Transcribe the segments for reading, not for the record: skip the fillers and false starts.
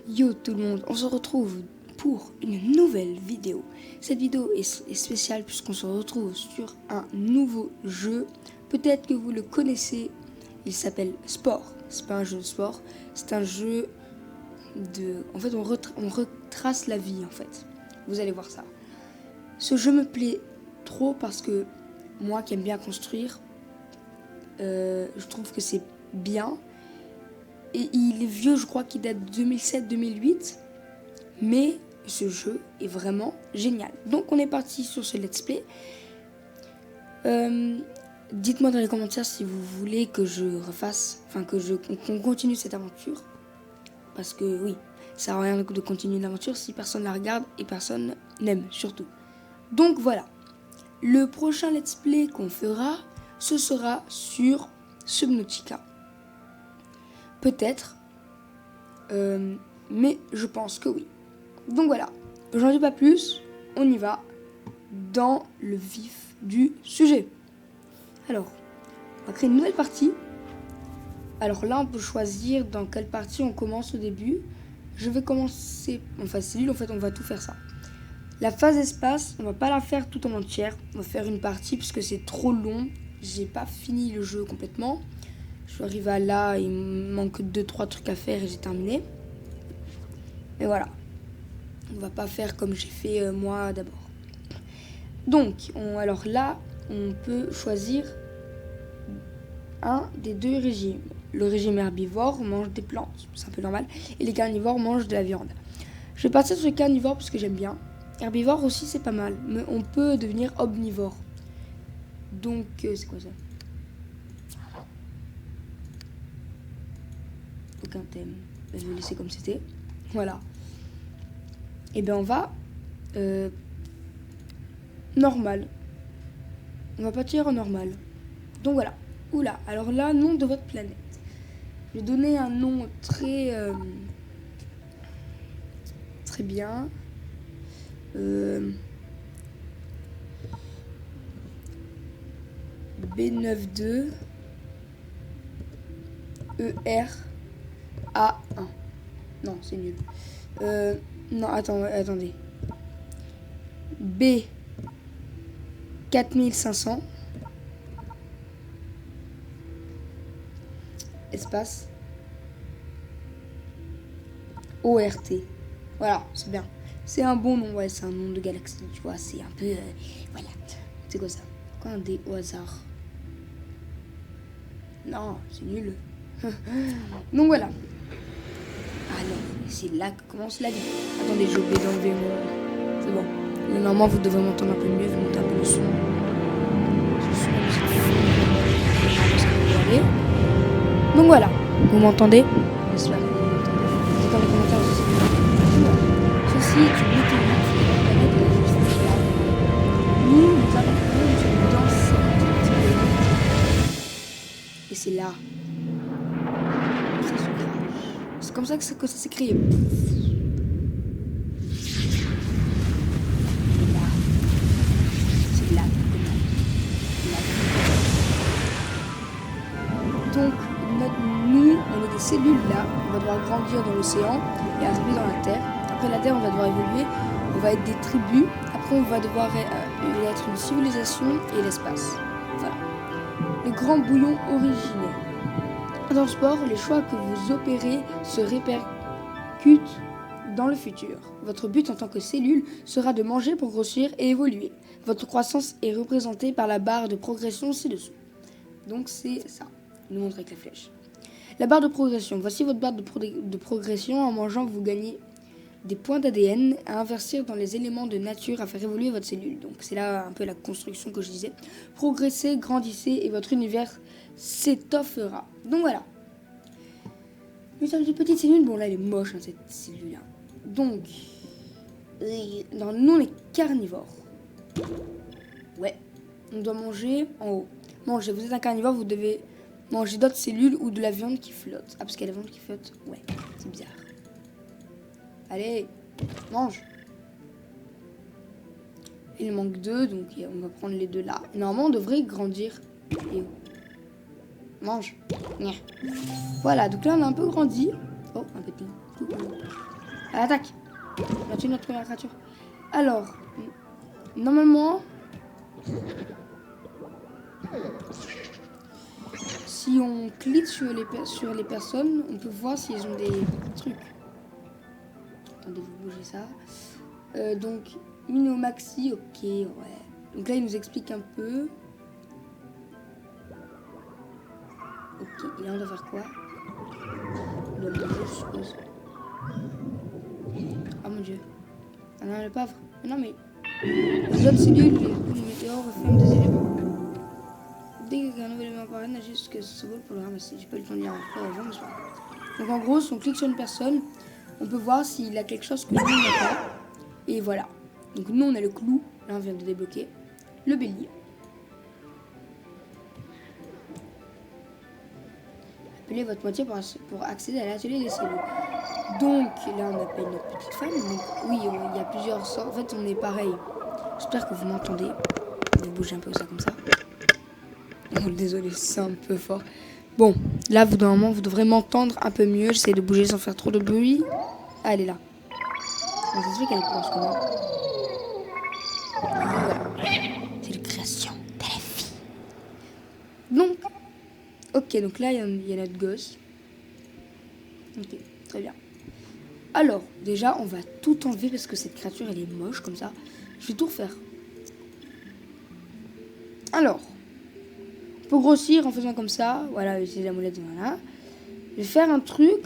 Yo tout le monde, on se retrouve pour une nouvelle vidéo. Cette vidéo est spéciale puisqu'on se retrouve sur un nouveau jeu. Peut-être que vous le connaissez, il s'appelle Spore. C'est pas un jeu de sport, c'est un jeu de... En fait, on retrace la vie en fait. Vous allez voir ça. Ce jeu me plaît trop parce que moi qui aime bien construire, je trouve que c'est bien. Et il est vieux, je crois qu'il date de 2007-2008. Mais ce jeu est vraiment génial. Donc on est parti sur ce let's play. Dites-moi dans les commentaires si vous voulez que je refasse, enfin qu'on continue cette aventure. Parce que oui, ça sert à rien de continuer une aventure si personne la regarde et personne n'aime surtout. Donc voilà. Le prochain let's play qu'on fera, ce sera sur Subnautica. Peut-être, mais je pense que oui. Donc voilà, j'en dis pas plus, on y va dans le vif du sujet. Alors, on va créer une nouvelle partie. Alors là, on peut choisir dans quelle partie on commence au début. Je vais commencer, enfin cellule, en fait on va tout faire ça. La phase espace, on va pas la faire tout en entière. On va faire une partie parce que c'est trop long. J'ai pas fini le jeu complètement. Je suis arrivé à là, il me manque 2-3 trucs à faire et j'ai terminé. Mais voilà. On va pas faire comme j'ai fait moi d'abord. Donc, alors là, on peut choisir un des deux régimes. Le régime herbivore mange des plantes, c'est un peu normal. Et les carnivores mangent de la viande. Je vais partir sur le carnivore parce que j'aime bien. Herbivore aussi, c'est pas mal. Mais on peut devenir omnivore. Donc, c'est quoi ça? Aucun thème. Je vais laisser comme c'était. Voilà. Et bien on va normal. On va partir en normal. Donc voilà. Oula, alors là, nom de votre planète. Je vais donner un nom très très bien. B92 ERA1. Non, c'est nul. Non, attendez. B 4500 espace ORT. Voilà, c'est bien. C'est un bon nom, ouais, c'est un nom de galaxie, tu vois, c'est un peu... voilà. C'est quoi ça? Quoi un dé au hasard? Non, c'est nul. Donc voilà. Ah non, c'est là que commence la vie. Attendez, j'ai oublié d'enlever mon... C'est bon. Là, normalement, vous devrez m'entendre un peu mieux. Je vais monter un peu le son. Donc voilà. Vous m'entendez? J'espère que vous m'entendez. Dites dans les commentaires aussi. Ceci est une météorite sur la planète de la justice. Nous sommes dans cette planète. Et c'est là. C'est comme ça que ça s'est créé. C'est là. Donc, nous, on est des cellules là. On va devoir grandir dans l'océan et arriver dans la Terre. Après la Terre, on va devoir évoluer. On va être des tribus. Après, on va devoir être une civilisation et l'espace. Voilà. Le grand bouillon originaire. Dans le sport, les choix que vous opérez se répercutent dans le futur. Votre but en tant que cellule sera de manger pour grossir et évoluer. Votre croissance est représentée par la barre de progression ci-dessous. Donc c'est ça. Je nous montre avec la flèche. La barre de progression. Voici votre barre de progression. En mangeant, vous gagnez des points d'ADN à investir dans les éléments de nature à faire évoluer votre cellule. Donc c'est là un peu la construction que je disais. Progressez, grandissez et votre univers s'étoffera. Donc voilà. Nous sommes une petite cellule. Bon là elle est moche hein, cette cellule là. Donc nous on est carnivore. Ouais. On doit manger en haut. Mangez. Vous êtes un carnivore, vous devez manger d'autres cellules ou de la viande qui flotte. Ah parce qu'il y a la viande qui flotte. Ouais. C'est bizarre. Allez, mange. Il manque 2, donc on va prendre les 2 là. Et normalement, on devrait grandir. Et où? Mange. Voilà, donc là, on a un peu grandi. Oh, un petit. À l'attaque. On a tué notre première créature. Alors, normalement, si on clique sur les personnes, on peut voir s'ils ont des trucs. Attendez, vous bougez ça. Donc, Mino Maxi, ok, ouais. Donc là, il nous explique un peu. Ok, et là, on doit faire quoi? On doit manger, je suppose. Ah mon dieu. Ah non, le pavre. Non, mais. Les autres cellules, les boules météores referment des éléments. Dès qu'un nouvel élément apparaît, nagez jusqu'à ce bol pour le ramasser. J'ai pas eu le temps de lire avant, mais c'est pas grave. Donc en gros, si on clique sur une personne, on peut voir s'il a quelque chose que nous, on n'a pas. Et voilà. Donc nous, on a le clou. Là, on vient de débloquer. Le bélier. Appelez votre moitié pour accéder à l'atelier des cellules. Donc là, on appelle notre petite femme. Donc oui, il y a plusieurs sortes. En fait, on est pareil. J'espère que vous m'entendez. Je vais bouger un peu ça comme ça. Oh, désolé, c'est un peu fort. Bon, là, normalement, vous devrez m'entendre un peu mieux. J'essaie de bouger sans faire trop de bruit. Ah, elle est là. Ça se fait qu'elle est pas en ce moment. Voilà. C'est la création de la vie. Donc, ok, donc là, il y a notre gosse. Ok, très bien. Alors, déjà, on va tout enlever parce que cette créature, elle est moche comme ça. Je vais tout refaire. Alors, on peut grossir en faisant comme ça. Voilà, utiliser la molette, voilà. Je vais faire un truc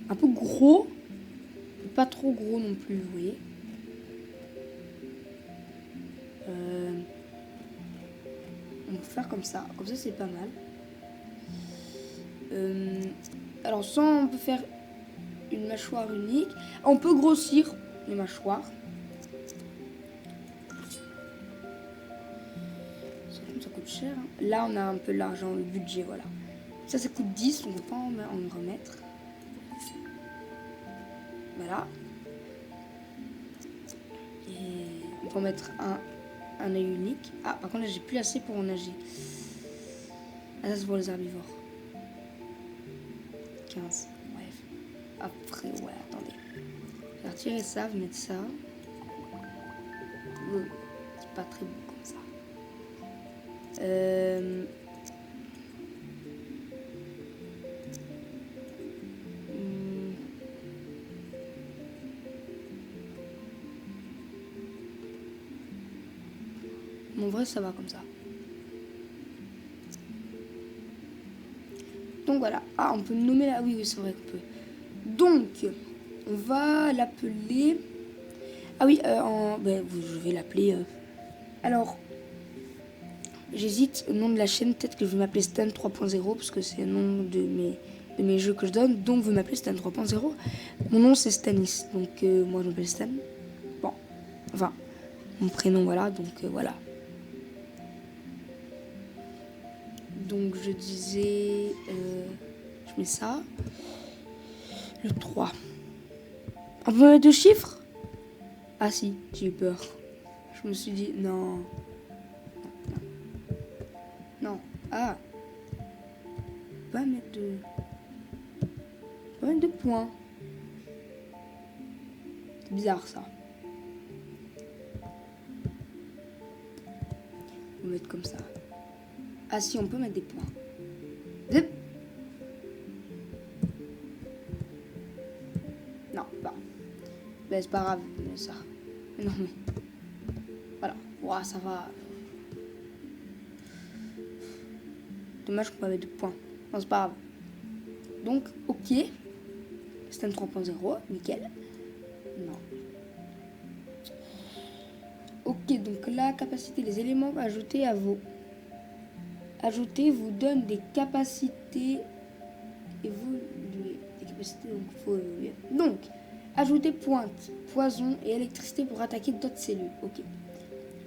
un peu gros. Mais pas trop gros non plus, vous voyez. On peut faire comme ça. Comme ça, c'est pas mal. Alors, soit on peut faire une mâchoire unique. On peut grossir les mâchoires. Ça coûte cher. Hein. Là, on a un peu l'argent, le budget, voilà. Ça coûte 10, on ne peut pas en remettre. Voilà. Et on peut en mettre un œil unique. Ah, par contre, là, j'ai plus assez pour en nager. Ah, ça, c'est pour les herbivores. 15, bref. Après, ouais, attendez. Je vais retirer ça, je vais mettre ça. C'est pas très bon comme ça. En vrai, ça va comme ça. Donc voilà. Ah, on peut nommer la... Oui, c'est vrai qu'on peut. Donc, on va l'appeler... Ah oui, je vais l'appeler... Alors, j'hésite au nom de la chaîne. Peut-être que je vais m'appeler Stan 3.0 parce que c'est le nom de mes jeux que je donne. Donc, vous m'appelez Stan 3.0. Mon nom, c'est Stanis. Donc, moi, je m'appelle Stan. Bon, enfin, mon prénom, voilà. Donc, voilà. Donc, je disais... je mets ça. Le 3. On peut mettre 2 chiffres? Ah si, j'ai eu peur. Je me suis dit, non. Non. Ah. On va mettre 2. On va mettre 2 points. C'est bizarre ça. On va mettre comme ça. Ah si, on peut mettre des points. Zip. Non, bah. Ben, c'est pas grave, mais ça. Non, mais. Voilà. Ouah, ça va. Dommage qu'on peut mettre 2 points. Non, c'est pas grave. Donc, ok. Stan 3.0, nickel. Non. Ok, donc la capacité des éléments ajoutés à vos... Ajouter vous donne des capacités évoluées. Des capacités, donc il faut évoluer. Donc, ajouter pointe, poison et électricité pour attaquer d'autres cellules. Ok.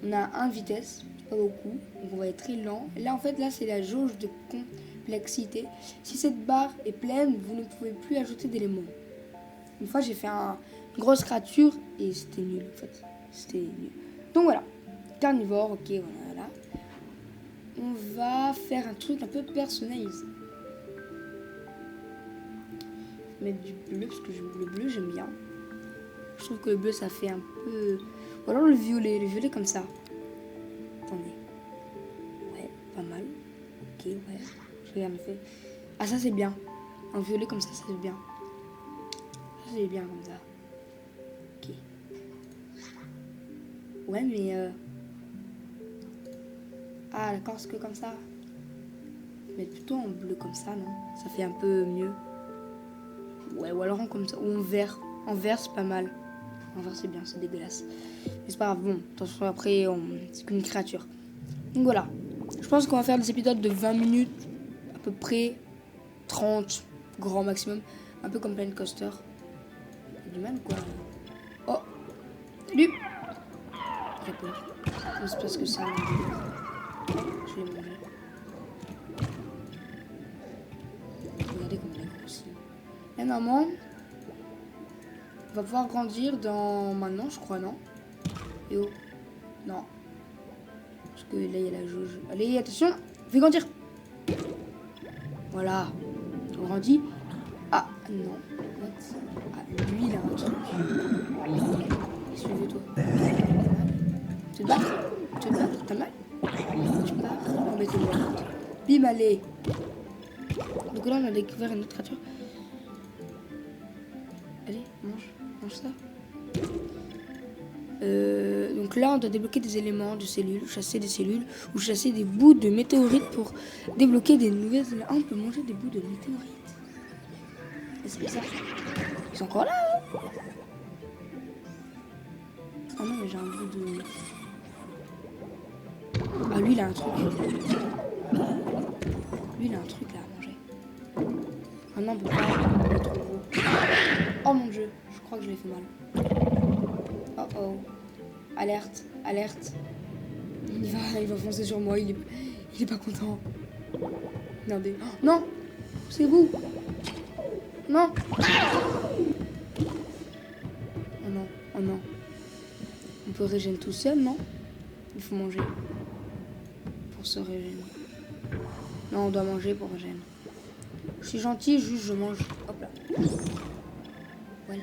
On a 1 vitesse, pas beaucoup, donc on va être très lent. Et là, en fait, là, c'est la jauge de complexité. Si cette barre est pleine, vous ne pouvez plus ajouter d'éléments. Une fois, j'ai fait une grosse créature et c'était nul, en fait. C'était nul. Donc voilà. Carnivore, ok, voilà. On va faire un truc un peu personnalisé. Mettre du bleu, parce que le bleu, j'aime bien. Je trouve que le bleu, ça fait un peu... Ou alors le violet comme ça. Attendez. Ouais, pas mal. Ok, ouais. Je regarde le fait. Ah, ça c'est bien. Un violet comme ça c'est bien. Ça c'est bien comme ça. Ok. Ouais, mais... Ah, d'accord, c'est que comme ça. Mais plutôt en bleu comme ça, non? Ça fait un peu mieux. Ouais, ou alors en comme ça. Ou en vert. En vert, c'est pas mal. En vert, c'est bien, c'est dégueulasse. Mais c'est pas grave. Bon, attention, après, c'est qu'une créature. Donc voilà. Je pense qu'on va faire des épisodes de 20 minutes. À peu près 30, grand maximum. Un peu comme Planet Coaster. T'as du mal ou quoi? Oh! Salut! J'ai peur. C'est parce que ça... Je l'ai mangé. Regardez comment il est grossi. Et normalement, on va pouvoir grandir dans... Maintenant, je crois, non? Et oh. Non. Parce que là, il y a la jauge. Allez, attention! Fais grandir! Voilà. On grandit. Ah, non. Ah, lui, il a un truc. Qu'est-ce que tu veux, toi? Tu te bats? Tu te bats? T'as mal? Tu pars? Non, mais t'es morte. Bim, allez! Donc là, on a découvert une autre créature. Allez, mange ça. Donc là, on doit débloquer des éléments de cellules, chasser des cellules ou chasser des bouts de météorites pour débloquer des nouvelles. Ah, on peut manger des bouts de météorites. C'est bizarre. Ils sont encore là, hein? Oh non, mais j'ai un bout de... Ah, lui, il a un truc. Lui, il a un truc là à manger. Ah non, on peut pas. Il est trop gros. Oh mon dieu, je crois que je l'ai fait mal. Oh oh. Alerte, alerte. Il va foncer sur moi, il est pas content. Regardez. Oh, non! C'est vous! Non! Oh non, oh non. On peut régénérer tout seul, non? Il faut manger. Pour se régénérer. Non, on doit manger pour régénérer. Je suis gentil, juste je mange. Hop là. Voilà.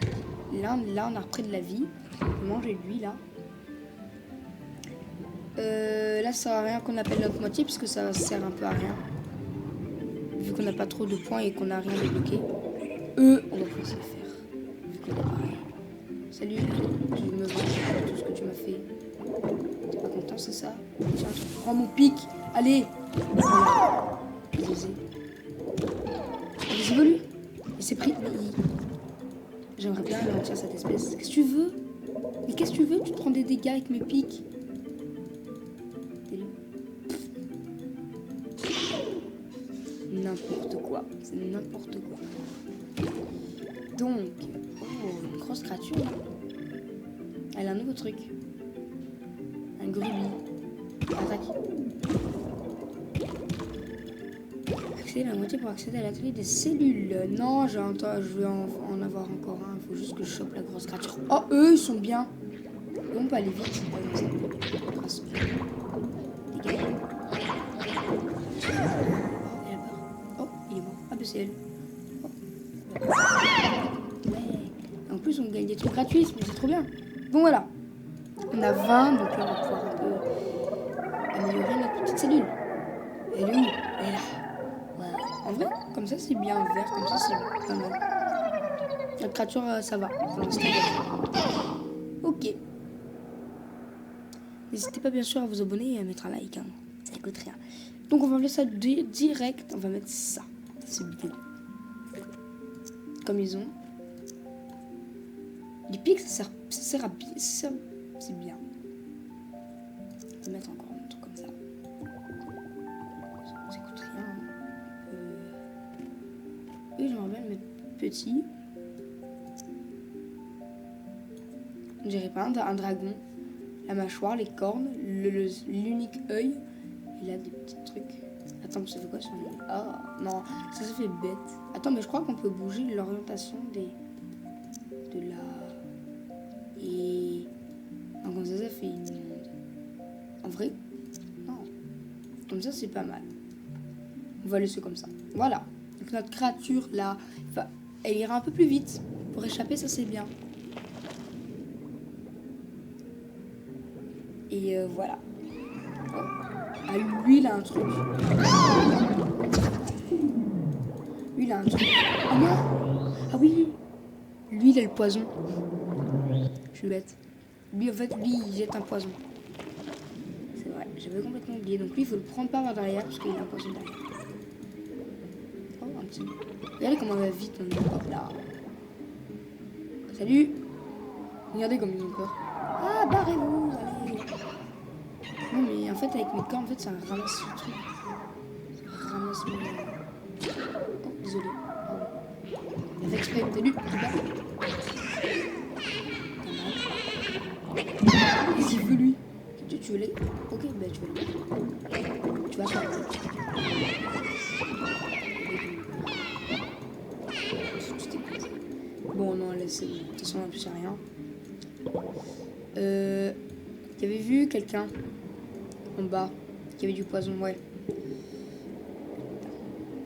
Là, on a repris de la vie. On peut manger lui, là. Là, ça sert à rien qu'on appelle notre moitié, puisque ça sert un peu à rien. Vu qu'on n'a pas trop de points et qu'on n'a rien débloqué. On va pouvoir se le faire. Vu qu'on n'a pas rien. Salut, tu me vends tout ce que tu m'as fait. T'es pas content, c'est ça? Tiens, prends mon pic. Allez. Voilà. Il évolue. Il s'est pris. J'aimerais bien ralentir cette espèce. Qu'est-ce que tu veux? Mais qu'est-ce que tu veux? Tu te prends des dégâts avec mes pics. N'importe quoi. C'est n'importe quoi. Donc, une grosse créature. Elle a un nouveau truc. Un grubi. Attaque. Accéder la moitié pour accéder à l'atelier des cellules. Non, je vais en avoir encore un. Il faut juste que je chope la grosse créature. Oh, eux, ils sont bien. Et on peut aller vite. Dégage. Oh, il est mort. Ah, bah c'est elle. Oh. Ouais. En plus, on gagne des trucs gratuits, mais c'est trop bien. Bon, voilà. On a 20, donc là, on va pouvoir un peu améliorer notre petite cellule. Elle est où? Elle est là. Ouais. En vrai, comme ça, c'est bien vert. Comme ça, c'est pas mal. Notre créature, ça va. Pour l'instant, ok. N'hésitez pas, bien sûr, à vous abonner et à mettre un like. Hein. Ça coûte rien. Donc, on va mettre ça direct. On va mettre ça. C'est beau. Comme ils ont. Les pics, ça sert à bien. C'est bien. On va mettre encore un truc comme ça. Ça coûte rien. Oui, j'aimerais bien le mettre petit. On dirait pas un dragon. La mâchoire, les cornes, l'unique œil. Il a des petits trucs. Attends, mais ça fait quoi sur lui? Ah, non, ça fait bête. Attends, mais je crois qu'on peut bouger l'orientation de la... Et... Non, comme ça fait une... En vrai? Non. Comme ça, c'est pas mal. On va laisser comme ça. Voilà. Donc notre créature, là, elle ira un peu plus vite. Pour échapper, ça, c'est bien. Et voilà. Oh. Ah, lui, il a un truc. Lui, il a un truc. Ah non! Ah oui! Lui, il a le poison. Je suis bête. Lui, en fait, lui, il jette un poison. C'est vrai, j'avais complètement oublié. Donc lui, il faut le prendre par derrière parce qu'il a un poison derrière. Oh, un petit. Regardez comment il va vite. Hop là. Salut! Regardez comme ils ont peur. Ah, barrez-vous, allez! Non, mais en fait, avec mes corps, en fait, ça ramasse le truc. Ça ramasse mes... Oh, désolé. Il a fait exprès. Salut! Qu'est-ce qu'il veut, lui? Tu veux les... Ok, bah tu veux les... Tu vas faire... Bon, non, laisse... De toute façon, en plus, c'est rien. T'avais vu quelqu'un en bas qui avait du poison, ouais.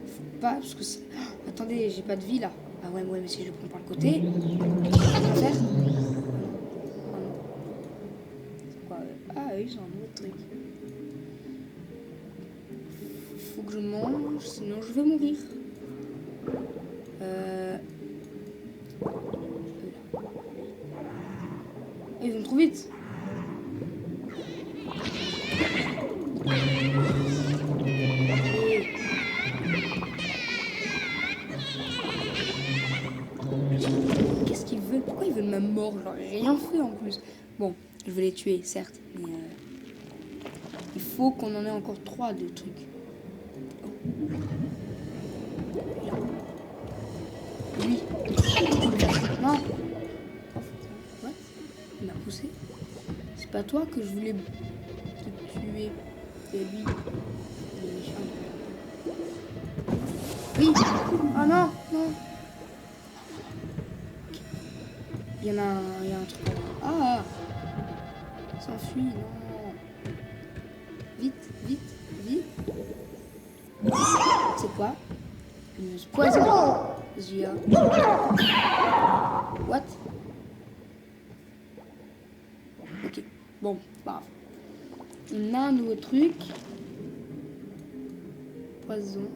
Faut pas, parce que c'est... Oh, attendez, j'ai pas de vie, là. Ah ouais, mais si je le prends par le côté... Qu'est-ce qu'on va faire? C'est quoi? Ah oui, j'ai un autre truc. Faut que je mange, sinon je vais mourir. Ils vont trop vite. Qu'est-ce qu'ils veulent? Pourquoi ils veulent ma mort? Genre, j'ai rien fait en plus. Bon, je vais les tuer, certes, mais il faut qu'on en ait encore 3 de trucs. Oh. Là. Lui. Non. Oh, what? Il m'a poussé. C'est pas toi que je voulais te tuer. C'est lui. Il est méchant. Oui. Ah non, non. Il y en a un truc. Ah. S'enfuit, non. Vite, vite, vite. C'est quoi? Une poison. Zia. What? Ok. Bon, bah grave. On a un nouveau truc. Poison.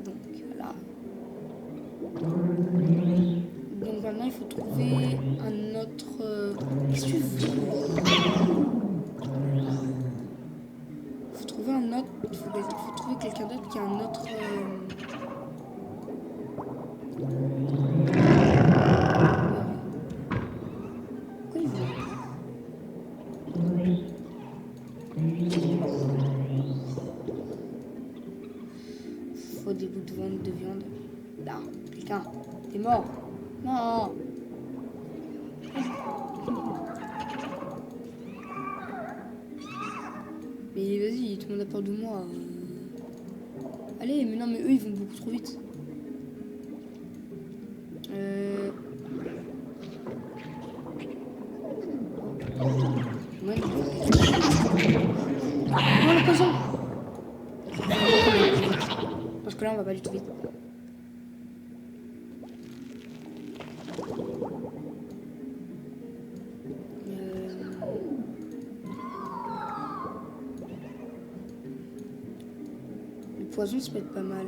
Donc là. Donc maintenant il faut trouver un autre... Qu'est-ce que tu veux? Il faut trouver un autre... Il faut trouver quelqu'un d'autre qui a un autre... Pourquoi il veut? Faut des bouts de viande. Là, quelqu'un. T'es mort. Non. Mais vas-y, tout le monde a peur de moi. Allez, mais non, mais eux, ils vont beaucoup trop vite. Ouais, non, le poison. Parce que là, on va pas du tout vite. Le poison, ça peut être pas mal.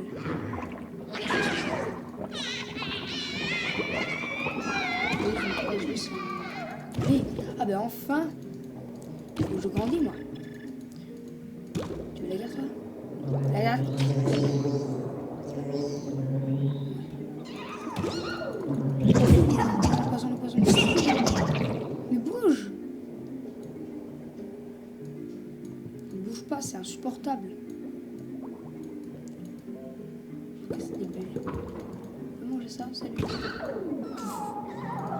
Oui. Ah ben enfin. Je grandis, moi. Tu veux la garde, toi? La garde. Le poison, le poison. Mais bouge. Ne bouge pas, c'est insupportable. C'est des bulles. On peut manger ça, salut.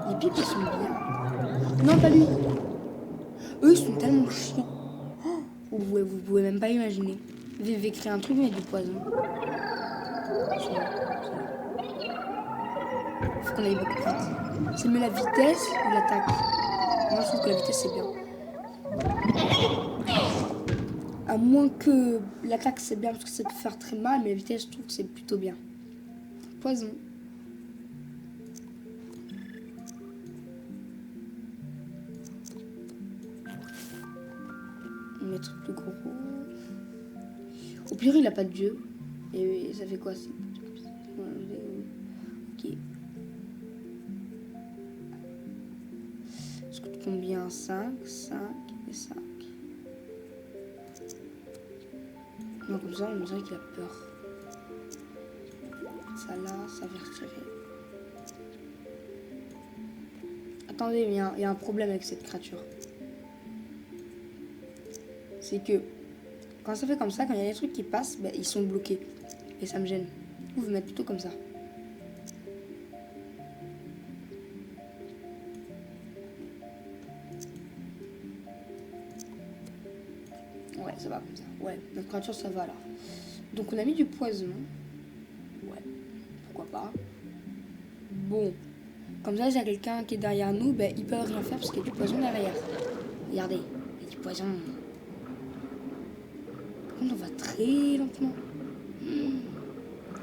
Les pipes, ils sont bien. Non, pas lui. Eux, ils sont tellement chiants. Oh, vous pouvez même pas imaginer. VV créer un truc, mais du poison. Faut qu'on aille beaucoup plus vite. C'est mieux la vitesse ou l'attaque? Moi, je trouve que la vitesse, c'est bien. À moins que l'attaque, c'est bien parce que ça peut faire très mal, mais la vitesse, je trouve que c'est plutôt bien. Poison. être plus gros. Au pire, il a pas de dieu. Et ça fait quoi? Ok. Ça coûte combien? 5 et 5. Non, comme ça, on dirait qu'il a peur. Ça là, ça va retirer. Attendez, mais il y a un problème avec cette créature. C'est que quand ça fait comme ça, quand il y a des trucs qui passent, bah, ils sont bloqués. Et ça me gêne. Vous pouvez mettre plutôt comme ça. Ouais, ça va comme ça. Ouais, notre créature, ça va là. Donc on a mis du poison. Ouais, pourquoi pas. Bon, comme ça, s'il y a quelqu'un qui est derrière nous, ben, il peut rien faire parce qu'il y a du poison derrière. Regardez, il y a du poison. Par contre, on va très lentement.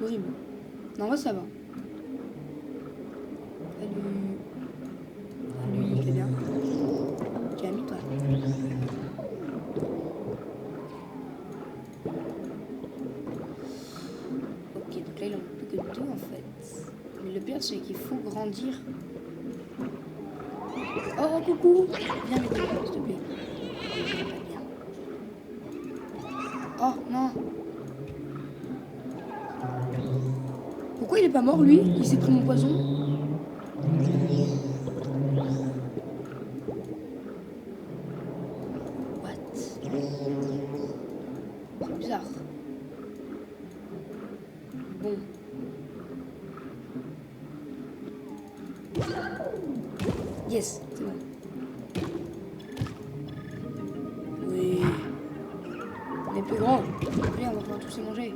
Horrible. Non, moi, ça va. Lui, il fait bien. Tu as mis, toi. Ok, donc là, il en manque plus que 2, en fait. Mais le pire, c'est qu'il faut grandir. Oh, coucou. Viens, mets-toi, s'il te plaît. Oh, non. Pourquoi il est pas mort, lui? Il s'est pris mon poison. What? C'est bizarre. Bon. Yes, c'est bon. Oui. On est plus grand. Allez, on va pouvoir tous les manger.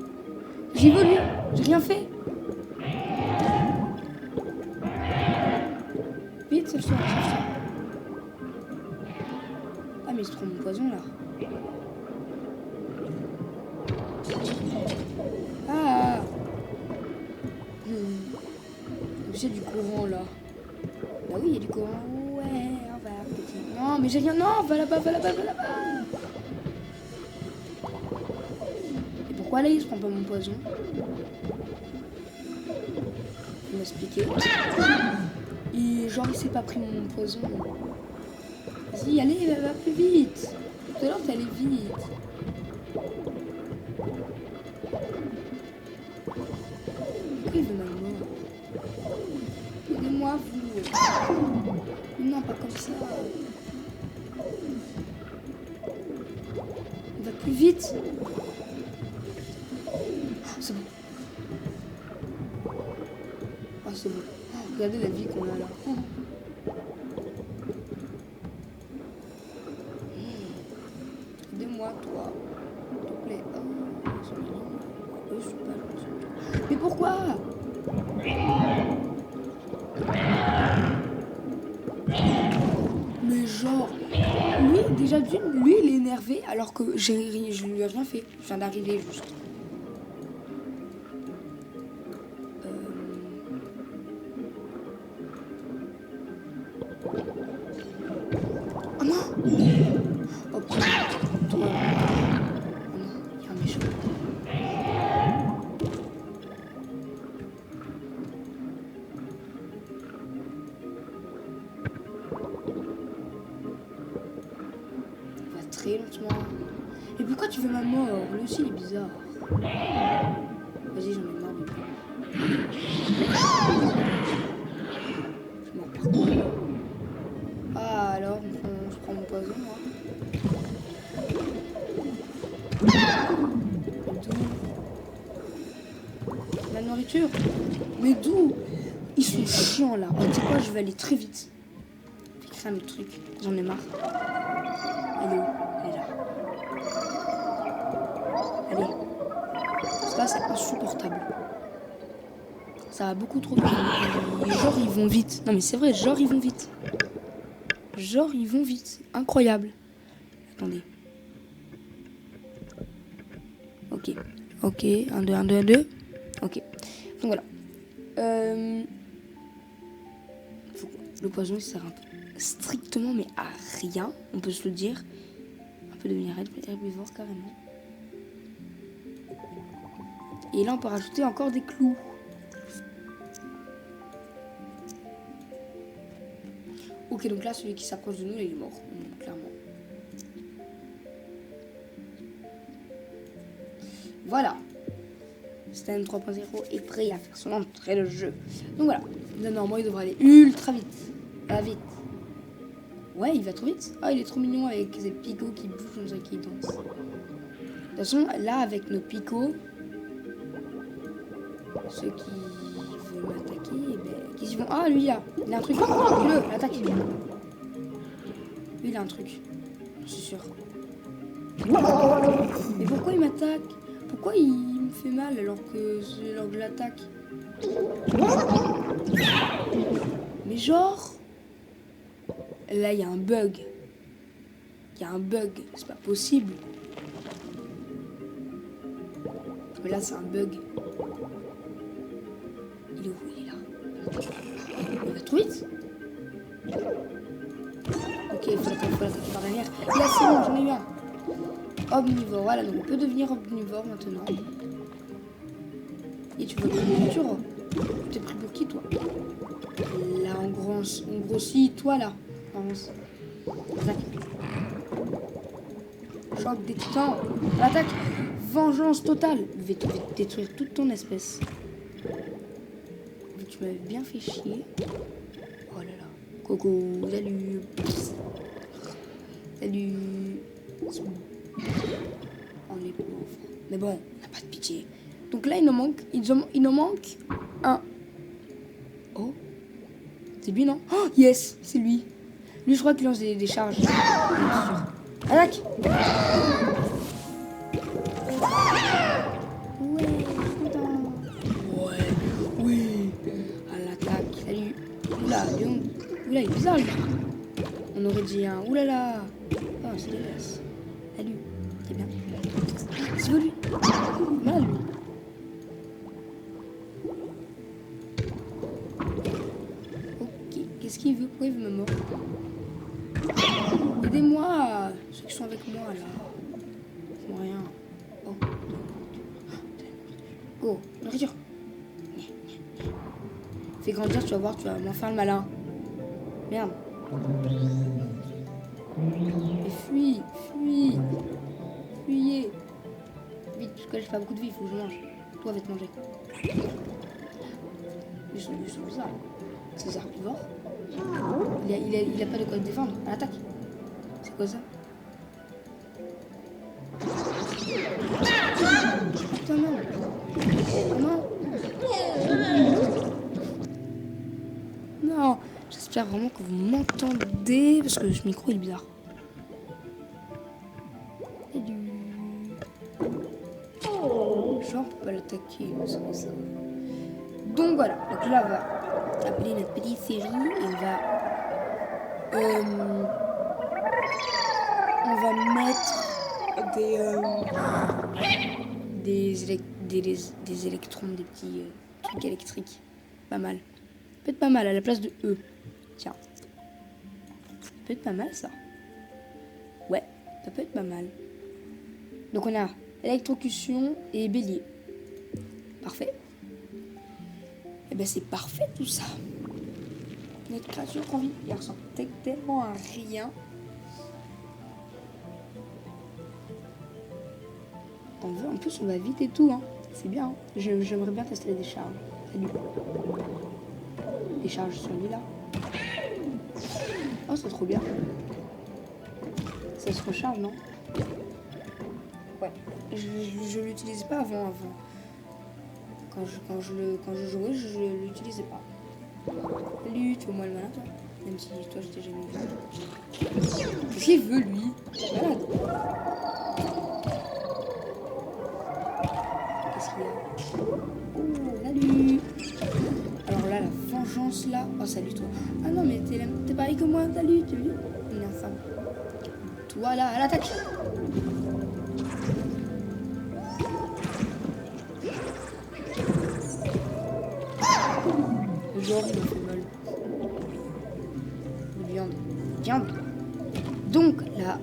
J'ai vu lui. J'ai rien fait. Vite, c'est le soir, c'est le soir. Ah, mais il se prend mon poison là. Ah. J'ai du courant là. Bah oui, il y a du courant. Ouais, on va petit. Non, mais j'ai rien. Non, va là-bas, va là-bas, va là-bas. Et pourquoi là, il se prend pas mon poison? Il m'a expliqué. Et genre, il s'est pas pris mon poison. Vas-y, allez, va plus vite. Tout à l'heure, t'allais vite. Pourquoi il veut ma mort? Aidez-moi, vous. Non, pas comme ça. Il va plus vite. C'est bon. Ah, c'est bon. Regardez la vie qu'on a là. Aidez-moi, toi. S'il te plaît. Oh, c'est mignon. Je suis pas gentil. Mais pourquoi? Mais genre, lui, déjà d'une, lui, il est énervé alors que je lui ai rien fait. Je viens d'arriver juste. Oh non! Oh putain, toi. Oh non, il y a un méchant. Il va très lentement. Et pourquoi tu veux ma mort? Lui aussi, il est bizarre. Vas-y, j'en ai marre de lui. Je m'en perds. Ah, alors, je prends mon poison, moi. La nourriture? Mais d'où? Ils sont chiants là. Tu sais quoi, je vais aller très vite. J'ai créé un autre truc. J'en ai marre. Elle est où? Elle est là. Allez. Ça, c'est insupportable. Ça va beaucoup trop vite. Genre, ils vont vite. Non, mais c'est vrai, genre, ils vont vite. Genre, ils vont vite. Incroyable. Attendez. Ok. Ok. 1, 2, 1, 2, 1, 2. Ok. Donc voilà. Le poison, il sert strictement, mais à rien. On peut se le dire. Un peut devenir herbivore carrément. Et là, on peut rajouter encore des clous. Ok, donc là, celui qui s'approche de nous, là, il est mort, clairement. Voilà. Stan 3.0 est prêt à faire son entrée de jeu. Donc voilà. Normalement, il devrait aller ultra vite. Vite. Ouais, il va trop vite. Ah, il est trop mignon avec ses picots qui bougent, on dirait qu'il danse. De toute façon, là, avec nos picots, ceux qui veulent m'attaquer, qui s'y vont. Ah, lui, là, il a un truc. Le, attaque. Lui, il a un truc. Je suis sûr. Mais pourquoi il m'attaque? Pourquoi il me fait mal alors que je l'attaque? Mais genre... Là, il y a un bug. Il y a un bug. C'est pas possible. Mais là, c'est un bug. Il est où? Il est là. Il va trop vite. Ok, il faut l'attaquer par derrière. Là, c'est bon, j'en ai eu un. Omnivore, voilà, donc on peut devenir omnivore maintenant. Et tu veux prendre une voiture? T'es pris pour qui, toi? Là, on grossit, toi, là. Attaque. Choc des titans. Attaque. Vengeance totale. Je vais détruire toute ton espèce. Tu m'avais bien fait chier. Oh là là. Coco, salut. Salut. On est pauvres. Mais bon, on n'a pas de pitié. Donc là, il nous manque un. Oh. C'est lui, non? Oh, yes, c'est lui. Lui, je crois qu'il lance des charges. Attaque! Ouais, content. Ouais, oui. À l'attaque, salut. Oula, Léon. Oula, il est bizarre, lui. On aurait dit un oulala. Oh, c'est dégueulasse. Salut, c'est bien. C'est beau, lui. Mal, lui. Ok, qu'est-ce qu'il veut? Pourquoi il veut me mordre? Aidez-moi, ceux qui sont avec moi là. Ils font rien. Oh. Oh, nourriture. Fais grandir, tu vas voir, tu vas m'en faire le malin. Merde. Et fuis. Fuyez. Vite, parce que là j'ai pas beaucoup de vie, il faut que je mange. Toi, va te manger. Ils sont bizarres. C'est des herbivores. Il a pas de quoi te défendre. À l'attaque. C'est quoi ça? Putain, non. Non. Non. J'espère vraiment que vous m'entendez. Parce que ce micro il est bizarre. Genre, on peut pas l'attaquer. Donc voilà. Donc là, on va appeler notre petite série. Et on va mettre des électrons, des petits trucs électriques. Pas mal. Peut être pas mal à la place de E. Tiens. Ça peut être pas mal ça. Ouais, ça peut être pas mal. Donc on a électrocution et bélier. Parfait. Et ben c'est parfait tout ça. Notre créature qu'on vit, il ressemble tellement à rien. En plus, on va vite et tout. Hein. C'est bien. Hein. J'aimerais bien tester la décharge. Salut. Décharge sur lui là. Oh, c'est trop bien. Ça se recharge, non? Ouais. Je l'utilisais pas avant. Quand je jouais, je l'utilisais pas. Salut, tu veux moi le malin, toi? Même si toi, je t'ai jamais vu. Qu'est-ce qu'il veut, lui? Malade. Qu'est-ce qu'il y a? Oh, salut. Alors là, la vengeance, là. Oh, salut, toi. Ah non, mais t'es pareil que moi. Salut, tu veux? On est ensemble. Toi, là, à l'attaque. Genre, il me fait mal. Viande. Donc, là,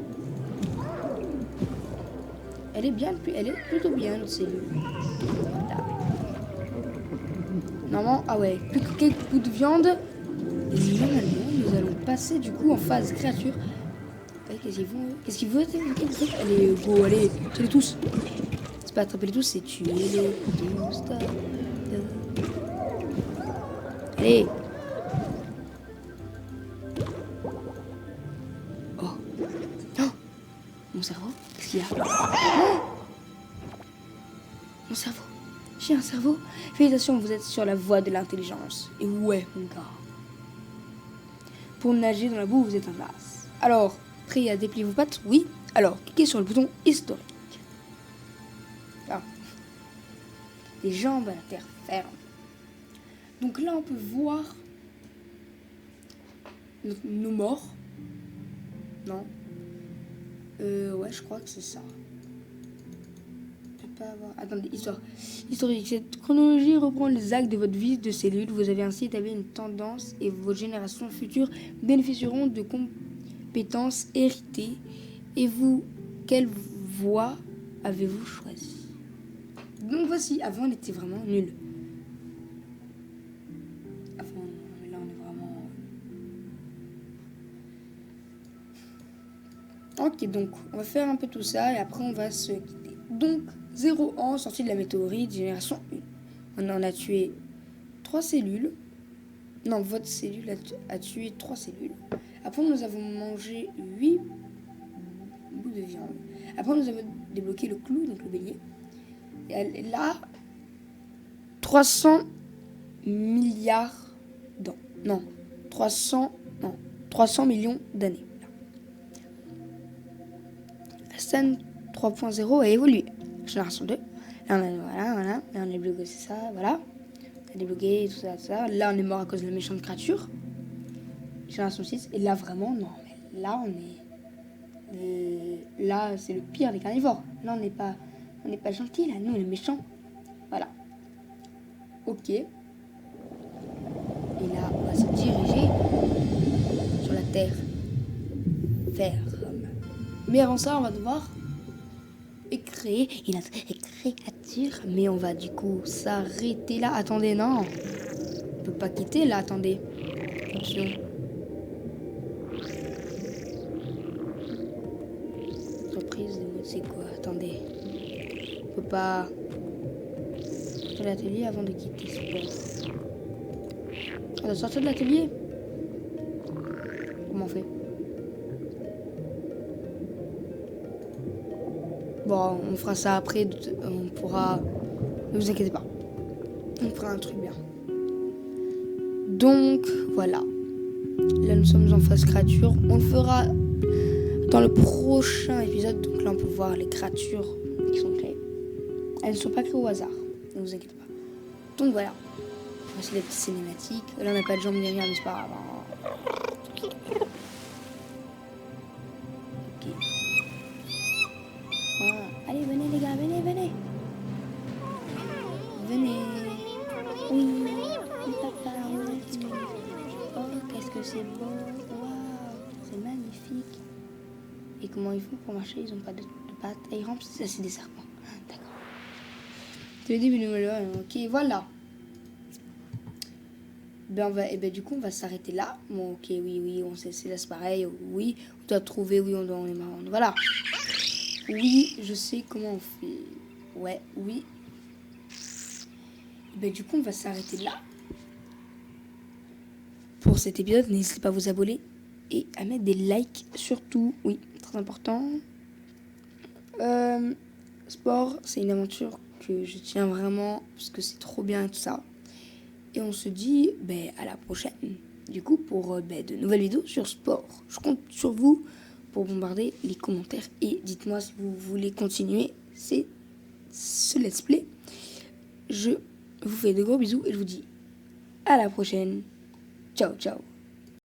Elle est plutôt bien, notre cellule. Voilà. Normalement, ah ouais, plus que quelques bouts de viande. Et normalement, nous allons passer du coup en phase créature. Ouais, qu'est-ce qu'ils veulent Allez, go, allez, tuez-les tous. C'est pas attraper les tous, c'est tuer les tous. Allez. Oh. Oh. Mon cerveau, qu'est-ce qu'il y a? Oh. Mon cerveau. J'ai un cerveau. Félicitations, vous êtes sur la voie de l'intelligence. Et ouais, mon gars. Pour nager dans la boue, vous êtes un as. Alors, prêt à déplier vos pattes? Oui. Alors, cliquez sur le bouton historique. Ah. Les jambes à la terre ferme. Donc là, on peut voir nos morts. Non. Ouais, je crois que c'est ça. Attendez, historique. Cette chronologie reprend les actes de votre vie de cellule. Vous avez ainsi établi une tendance et vos générations futures bénéficieront de compétences héritées. Et vous, quelle voie avez-vous choisi? Donc voici, avant on était vraiment nul. Avant, là on est vraiment... Ok, donc on va faire un peu tout ça et après on va se quitter. Donc 0 ans, sorti de la météorite, génération 1. On en a tué 3 cellules. Non, votre cellule a tué 3 cellules. Après, nous avons mangé 8 bouts de viande. Après, nous avons débloqué le clou, donc le bélier. Et là, 300 milliards d'ans. Non, 300 millions d'années. La scène 3.0 a évolué. Génération 2. Là, voilà. Là, on a débloqué ça, voilà. On a débloqué tout ça. Là, on est mort à cause de la méchante créature. Génération 6. Et là, vraiment, non. Mais là, on est... là, c'est le pire des carnivores. Là, on n'est pas gentil. Là, nous, on est méchants. Voilà. Ok. Et là, on va se diriger sur la terre ferme. Mais avant ça, on va devoir créer une autre créature. Mais on va du coup s'arrêter là. Attendez, non. On peut pas quitter là, attendez. Attention. Reprise de mode, c'est quoi? Attendez. On peut pas... sortir de l'atelier avant de quitter Sport. On doit sortir de l'atelier. Comment on fait? Bon, on fera ça après, on pourra... Ne vous inquiétez pas. On fera un truc bien. Donc, voilà. Là, nous sommes en phase créature. On le fera dans le prochain épisode. Donc là, on peut voir les créatures qui sont créées. Elles ne sont pas créées au hasard. Ne vous inquiétez pas. Donc, voilà. Voici les petites cinématiques. Là, on n'a pas de jambes ni rien, mais c'est pas grave. Allez, venez les gars, venez. Venez. Oui, papa, oui. Oh, qu'est-ce que c'est beau. Waouh, c'est magnifique. Et comment ils font pour marcher? Ils n'ont pas de pattes. Et ils rampent, ça c'est des serpents. D'accord. C'est le début de nouvelle. Ok, voilà. Du coup, on va s'arrêter là. Bon, ok, oui, on sait, c'est là, c'est pareil. Oui, on doit trouver, oui, on est marrant. Voilà. Oui, je sais comment on fait. Ouais, oui. Du coup, on va s'arrêter là. Pour cet épisode, n'hésitez pas à vous abonner et à mettre des likes surtout. Oui, très important. Sport, c'est une aventure que je tiens vraiment parce que c'est trop bien et tout ça. Et on se dit à la prochaine. Du coup, pour de nouvelles vidéos sur sport. Je compte sur vous pour bombarder les commentaires et dites-moi si vous voulez continuer ce let's play. Je vous fais de gros bisous et je vous dis à la prochaine. Ciao.